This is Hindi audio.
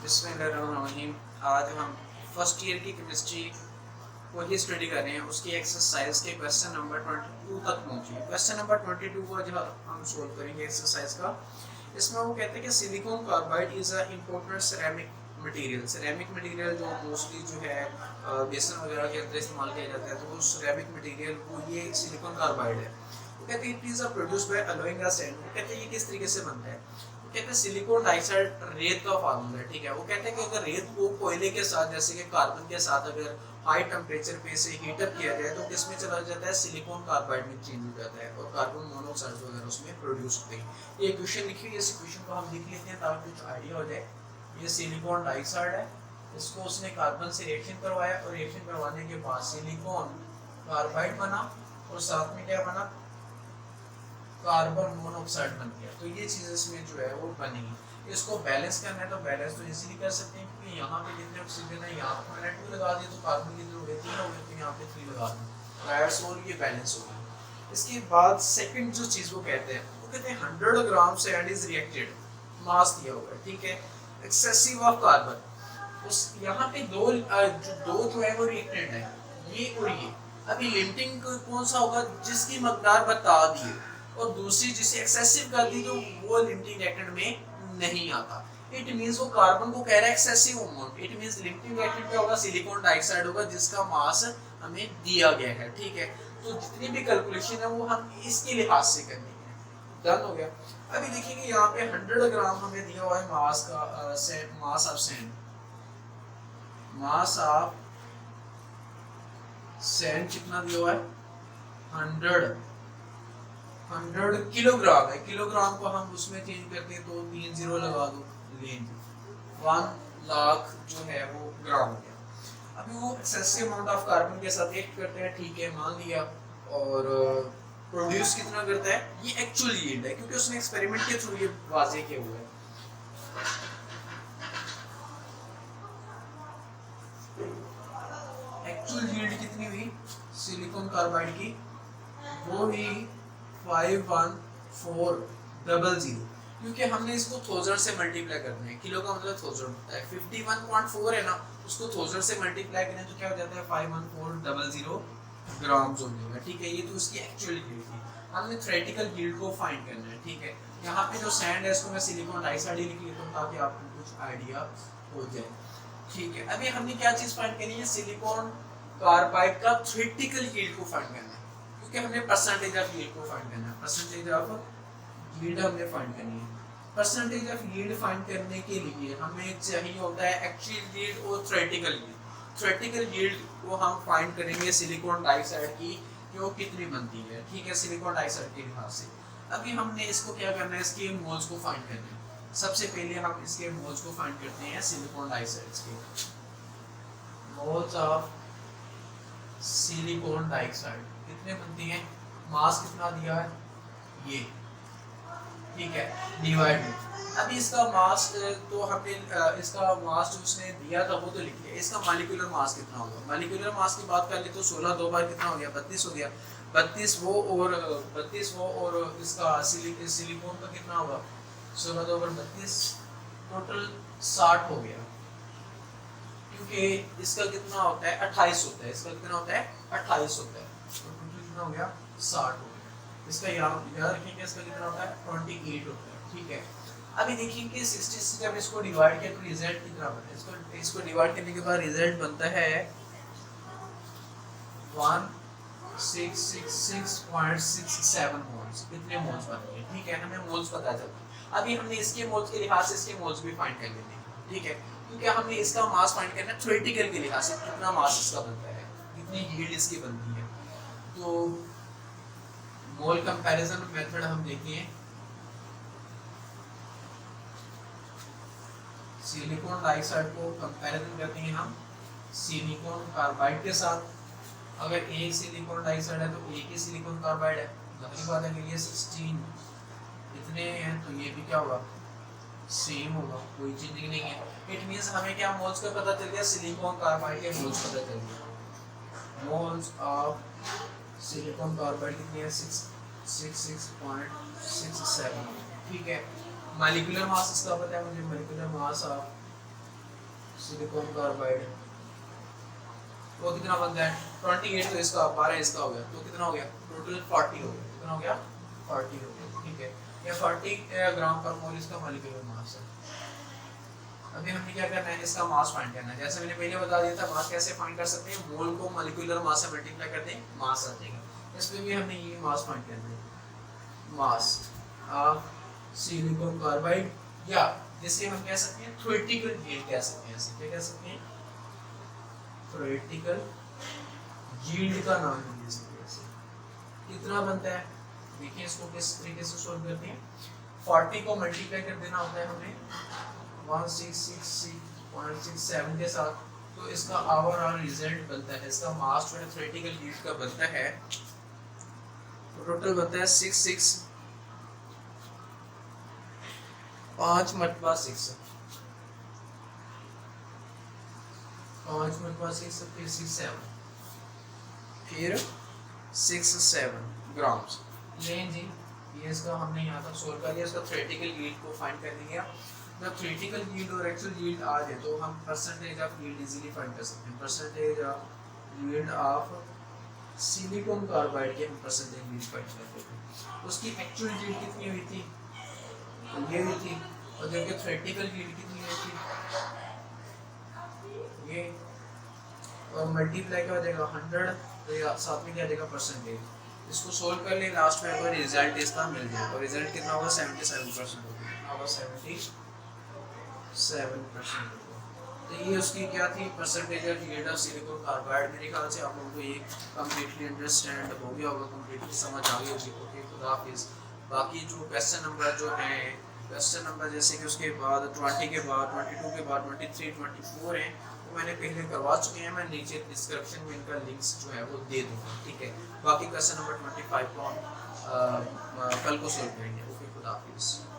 बिस्मिल्लाहिर्रहमानिर्रहीम। आज हम फर्स्ट ईयर की केमिस्ट्री को ही स्टडी कर रहे हैं। उसकी एक्सरसाइज के क्वेश्चन नंबर 22 तक पहुंचे। क्वेश्चन नंबर 22 को जो हम सोल्व करेंगे एक्सरसाइज का, इसमें वो कहते हैं कि silicon carbide is a important ceramic material. Ceramic material जो मोस्टली जो है बेसन वगैरह के अंदर इस्तेमाल किया जाता है, तो वो सिरेमिक मटेरियल वो ये सिलिकॉन कार्बाइड है। वो कहते हैं it is produce by allowing a sand. वो कहते हैं ये किस तरीके से बनता है। वो कहते हैं सिलिकॉन डाइऑक्साइड रेत का फार्मूला है, ठीक है। वो कहते हैं कि अगर रेत को कोयले के साथ जैसे कि कार्बन के साथ अगर हाई टेम्परेचर पे से हीटअप किया जाए तो किसमें चला जाता है, सिलिकॉन कार्बाइड में चेंज हो जाता है और कार्बन मोनोऑक्साइड वगैरह उसमें प्रोड्यूस होते हैं। ये क्वेश्चन लिखी हुई है, इस क्वेश्चन को हम लिख लेते हैं ताकि कुछ आइडिया हो जाए। ये सिलिकॉन डाइऑक्साइड है, इसको उसने कार्बन से रिएक्शन करवाया और रिएक्शन करवाने के बाद सिलिकॉन कार्बाइड बना और साथ में क्या बना, कार्बन मोनोऑक्साइड बन गया। तो ये चीज़ इसमें जो है वो बनेगी। इसको बैलेंस करना है तो बैलेंस तो इजीली कर सकते हैं, क्योंकि यहाँ पे जितने ऑक्सीजन है यहाँ पे मैंने 2 लगा दिए तो कार्बन की जरूरत 3 हो गई, तो यहाँ पे 3 लगा दूँ, राइट्स, और ये बैलेंस हो गया। इसके बाद सेकंड जो चीज़ वो कहते हैं, वो कहते हैं 100 ग्राम सैंड इज रिएक्टेड, मास दिया हुआ है, ठीक है, एक्सेसिव ऑफ कार्बन। उस यहाँ पे दो जो है वो रिएक्टेड है, ये और ये। अभी लिमिटिंग कौन सा होगा, जिसकी मकदार बता दी है, और दूसरी जिसे एक्सेसिव कर दी जो वो लिमिटिंग रिएक्टेंट में नहीं आता। इट मींस वो कार्बन को कह रहा है excessive amount. It means limiting reactant क्या होगा, सिलिकॉन डाइऑक्साइड होगा जिसका मास हमें दिया गया है, ठीक है। तो जितनी भी कैलकुलेशन है वो हम इसके लिहाज से करनी है। डन हो गया। अभी देखिए कि यहाँ पे 100 ग्राम हमें दिया हुआ है मास का, mass of sand, mass of sand कितना दिया हुआ है, 100 किलोग्राम है। किलोग्राम को हम उसमें चेंज करते हैं तो 3 जीरो लगा दो, रेंज 1 लाख जो है वो ग्राम हो गया। अभी वो एक्सेसिव अमाउंट ऑफ कार्बन के साथ रिएक्ट करते हैं, ठीक है, मान लिया। और प्रोड्यूस कितना करता है, ये एक्चुअल यील्ड है, क्योंकि उसने एक्सपेरिमेंट के थ्रू ये वाज़ेह किया हुआ है। एक्चुअल यील्ड कितनी हुई सिलिकॉन कार्बाइड की, वो ही 51400, क्योंकि हमने इसको 1000 से मल्टीप्लाई करना है। किलो का मतलब 1000 होता है, 51.4 है ना, उसको 1000 से मल्टीप्लाई करें तो क्या हो जाता है, 51400 ग्राम्स हो जाएगा, ठीक है। ये तो उसकी एक्चुअल यील्ड थी। हमने थ्योरेटिकल यील्ड को फाइंड करना है, ठीक है। यहाँ पे जो सैंड है इसको मैं सिलिकॉन डाइऑक्साइड लिख लेता हूँ ताकि आपको कुछ आइडिया हो जाए, ठीक है। अभी हमने क्या चीज फाइंड करनी है, सिलिकॉन कार्बाइड का थ्योरेटिकल यील्ड को फाइंड करना है, क्योंकि हमने परसेंटेज ऑफ यील्ड को फाइंड करना है। परसेंटेज ऑफ यील्ड हमने फाइंड करनी है। परसेंटेज ऑफ यील्ड फाइंड करने के लिए हमें चाहिए होता है एक्चुअल यील्ड और थ्योरेटिकल यील्ड। थ्योरेटिकल यील्ड को हम फाइंड करेंगे सिलिकॉन डाइऑक्साइड की कि वो कितनी बनती है, ठीक है, सिलिकॉन डाइऑक्साइड के लिहाज से। अभी हमने इसको क्या करना है, इसके मोल्स को फाइंड करना है। सबसे पहले हम इसके मोल्स को फाइंड करते हैं सिलिकॉन डाइऑक्साइड के। मोल्स ऑफ सिलिकॉन डाइऑक्साइड कितने बनती हैं, मास कितना दिया है ये, ठीक है, डिवाइड में। अभी इसका मास तो हमने इसका मास जो उसने दिया था वो तो लिख लिया। इसका मॉलिक्यूलर मास कितना होगा, मॉलिक्यूलर मास की बात कर ले तो 16 दो बार कितना हो गया, 32 हो गया। 32 वो और इसका सिलिकॉन का कितना होगा, 16 दो बार 32, टोटल 60 हो गया। क्योंकि इसका कितना होता है 28 होता है, इसका कितना होता है 28 होता है, तो टोटल कितना हो गया 60 हो गया। इसका याद रखिएगा, इसका कितना होता है 28 होता है, ठीक है। अभी देखिए कि 60 से जब इसको डिवाइड किया तो रिजल्ट कितना बनता है, इसको डिवाइड करने के बाद रिजल्ट बनता है 1666.67 मोल्स। कितने मोल्स बनते हैं, ठीक है, हमें मोल्स पता चलता है। अभी हमने इसके मोल्स के लिहाज से इसके मोल्स भी फाइंड कर लेते हैं, ठीक है, क्योंकि हमने इसका मास फाइंड करना है थ्योरेटिकल के लिहाज से, कितना मास इसका बनता है, कितनी यील्ड इसकी बनती है। तो मोल कंपैरिजन मेथड हम देखें, सिलिकॉन डाइऑक्साइड को कंपैरिजन करते हैं हम सिलिकॉन कार्बाइड के साथ। अगर एक सिलिकॉन डाइऑक्साइड है तो एक ही सिलिकॉन कार्बाइड है, जाहिर बात है कि ये 16 इतने हैं तो ये भी क्या होगा, सेम होगा, कोई चेंजिंग नहीं है। इट मींस हमें क्या मोल्स का पता चल गया, सिलिकॉन कार्बाइड के मोल्स पता चल गया। मोल्स ऑफ सिलिकॉन कार्बाइड कितनी है, 66.67, ठीक है। मॉलिक्यूलर मास इसका पता है मुझे, molecular mass of silicon carbide वो कितना बनता है 28, तो इसका 12 इसका हो गया, तो कितना हो गया टोटल 40 हो गया, कितना हो गया 40 हो गया, ठीक है। ये 40 ग्राम पर मोल इसका मॉलिक्यूलर मास है। अभी हमने क्या करना है, इसका मास फाइंड करना है। जैसे मैंने पहले बता दिया था मास कैसे फाइंड कर सकते हैं, मोल को मॉलिक्यूलर मास से मल्टीप्लाई करते हैं मास आ जाएगा। इसमें भी हमने ये मास फाइंड करना है, मास ऑफ सिलिकॉन कार्बाइड, या जिसे हम कह सकते हैं थ्योरेटिकल यील्ड कह सकते हैं। ऐसे क्या कह सकते हैं, थ्योरेटिकल यील्ड का नाम ले सकते हैं। कितना बनता है देखिए, इसको किस तरीके से सॉल्व करते हैं। 40 को मल्टीप्लाई कर देना होता है हमें 1666.67 के साथ, तो इसका ओवरऑल रिजल्ट बनता है, इसका मास जो है थ्योरेटिकल यील्ड का बनता है, तो टोटल बनता है 66 5 मरतबा 6 5 मरतबा 6 फिर 67 फिर 67 ग्राम्स लें जी। ये इसका हमने यहाँ तक सोल्व कर लिया। इसका थ्योरेटिकल यील्ड को फाइंड कर लिया। जब थ्योरेटिकल यील्ड और एक्चुअल यील्ड आ जाए तो हम percentage of yield easily find कर सकते हैं। Percentage of yield of silicon carbide की हम परसेंटेज यील्ड फाइंड करते हैं। उसकी एक्चुअल यील्ड कितनी हुई थी, तो ये हुई थी, और जबकि थ्योरेटिकल यील्ड कितनी हुई थी, ये, और मल्टीप्लाई क्या हो जाएगा 100, तो ये साथ में क्या आ जाएगा परसेंटेज। इसको सोल्व कर ले, लास्ट में अगर रिजल्ट इसका मिल जाए, और रिजल्ट कितना होगा 77% होगा, कितना होगा 77% होगा। तो ये उसकी क्या थी percentage of yield of silicon carbide. मेरे ख्याल से आप लोगों को ये कंप्लीटली अंडरस्टैंड हो गया होगा, कंप्लीटली समझ आ गई होगी। ओके, खुदा हाफिज़। बाकी जो क्वेश्चन नंबर जो हैं, क्वेश्चन नंबर जैसे कि उसके बाद 20 के बाद 22 के बाद 23 24 हैं, मैंने पहले करवा चुके हैं। मैं नीचे डिस्क्रिप्शन में इनका लिंक्स जो है वो दे दूंगा, ठीक है। बाकी क्वेश्चन नंबर 25 को हम कल को सोल्व करेंगे। ओके, खुदा हाफिज़।